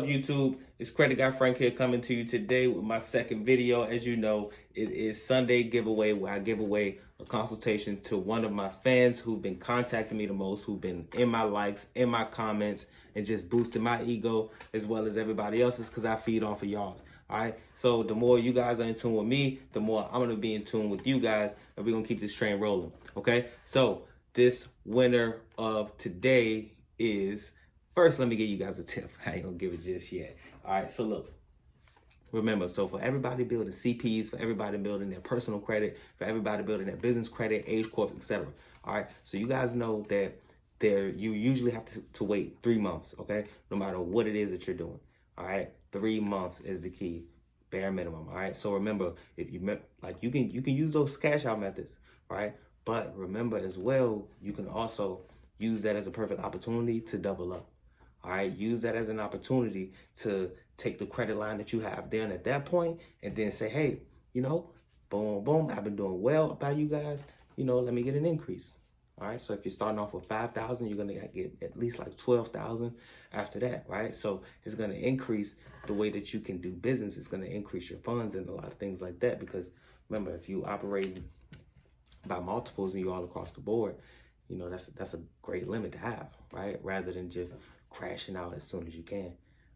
YouTube? It's Credit Guy Frank here coming to you today with my second video. As you know, it is Sunday giveaway where I give away a consultation to one of my fans who've been contacting me the most, who've been in my likes, in my comments, and just boosting my ego as well as everybody else's because I feed off of y'all's. All right, so the more you guys are in tune with me, the more I'm gonna be in tune with you guys, and we're gonna keep this train rolling. Okay, so this winner of today is, first, let me give you guys a tip. I ain't gonna give it just yet. All right, so look, remember, so for everybody building CPs, for everybody building their personal credit, for everybody building their business credit, age corp, etc. All right, so you guys know that you usually have to wait 3 months, okay? No matter what it is that you're doing. All right, 3 months is the key, bare minimum. All right, so remember, if you you can use those cash out methods, right? But remember as well, you can also use that as a perfect opportunity to double up. All right, use that as an opportunity to take the credit line that you have then at that point and then say, hey, you know, boom, boom, I've been doing well by you guys, you know, let me get an increase. All right, so if you're starting off with 5,000, you're gonna get at least like 12,000 after that, right? So it's gonna increase the way that you can do business. It's gonna increase your funds and a lot of things like that. Because remember, if you operate by multiples and you all across the board, you know, that's a great limit to have, right? Rather than just crashing out as soon as you can.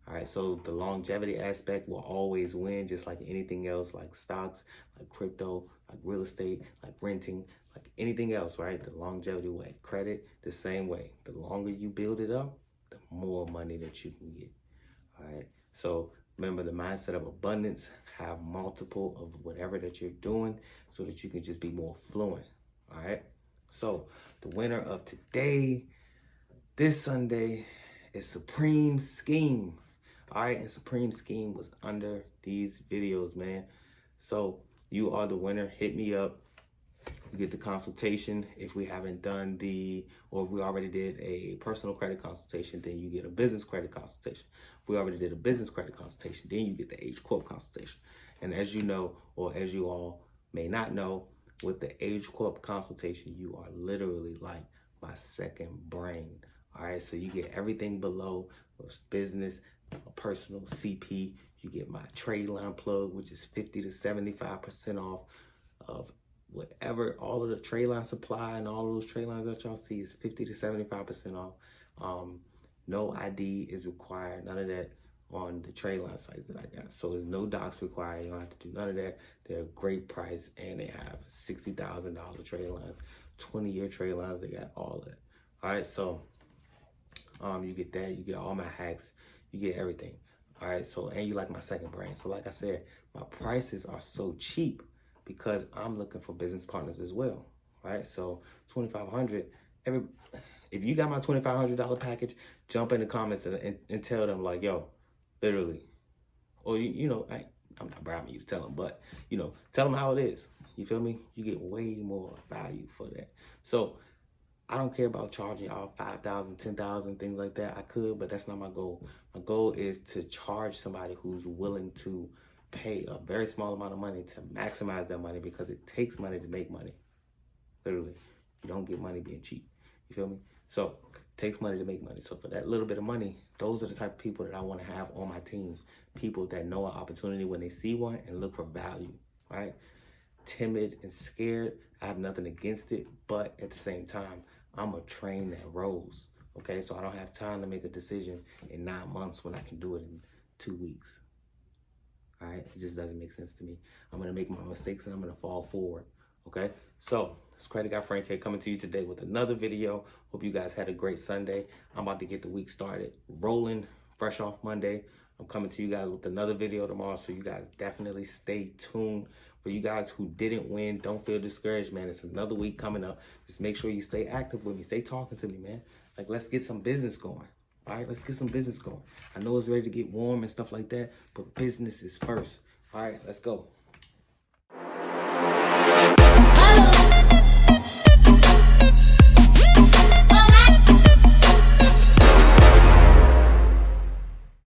All right, so the longevity aspect will always win, just like anything else, like stocks, like crypto, like real estate, like renting, like anything else, right? The longevity way, credit, the same way. The longer you build it up, the more money that you can get. All right, so remember the mindset of abundance. Have multiple of whatever that you're doing so that you can just be more fluent. All right, so the winner of today, this Sunday, is Supreme Scheme. All right, and Supreme Scheme was under these videos, man. So you are the winner. Hit me up. You get the consultation. If we haven't done or if we already did a personal credit consultation, then you get a business credit consultation. If we already did a business credit consultation, then you get the age corp consultation. And as you know, or as you all may not know, with the age corp consultation, you are literally like my second brain. All right, so you get everything below business, personal, CP. You get my trade line plug, which is 50 to 75% off of whatever, all of the trade line supply and all of those trade lines that y'all see is 50 to 75% off. No ID is required, none of that on the trade line sites that I got. So there's no docs required. You don't have to do none of that. They're a great price, and they have $60,000 trade lines, 20-year trade lines. They got all of that. All right, so you get that, you get all my hacks, you get everything. All right, so, and you like my second brand. So like I said, my prices are so cheap because I'm looking for business partners as well, right? So $2,500, if you got my $2,500 package, jump in the comments and tell them like, yo, literally, or you know, I'm not bribing you to tell them, but you know, tell them how it is. You feel me? You get way more value for that. So I don't care about charging y'all 5,000, 10,000, things like that. I could, but that's not my goal. My goal is to charge somebody who's willing to pay a very small amount of money to maximize their money, because it takes money to make money. Literally, you don't get money being cheap. You feel me? So it takes money to make money. So for that little bit of money, those are the type of people that I want to have on my team. People that know an opportunity when they see one and look for value, right? Timid and scared, I have nothing against it, but at the same time, I'm a train that rolls, okay? So I don't have time to make a decision in 9 months when I can do it in 2 weeks, all right? It just doesn't make sense to me. I'm gonna make my mistakes and I'm gonna fall forward, okay? So it's Credit Guy Frank here coming to you today with another video. Hope you guys had a great Sunday. I'm about to get the week started, rolling, fresh off Monday. I'm coming to you guys with another video tomorrow, so you guys definitely stay tuned. For you guys who didn't win, don't feel discouraged, man. It's another week coming up. Just make sure you stay active with me. Stay talking to me, man. Like, let's get some business going. All right, let's get some business going. I know it's ready to get warm and stuff like that, but business is first. All right, let's go.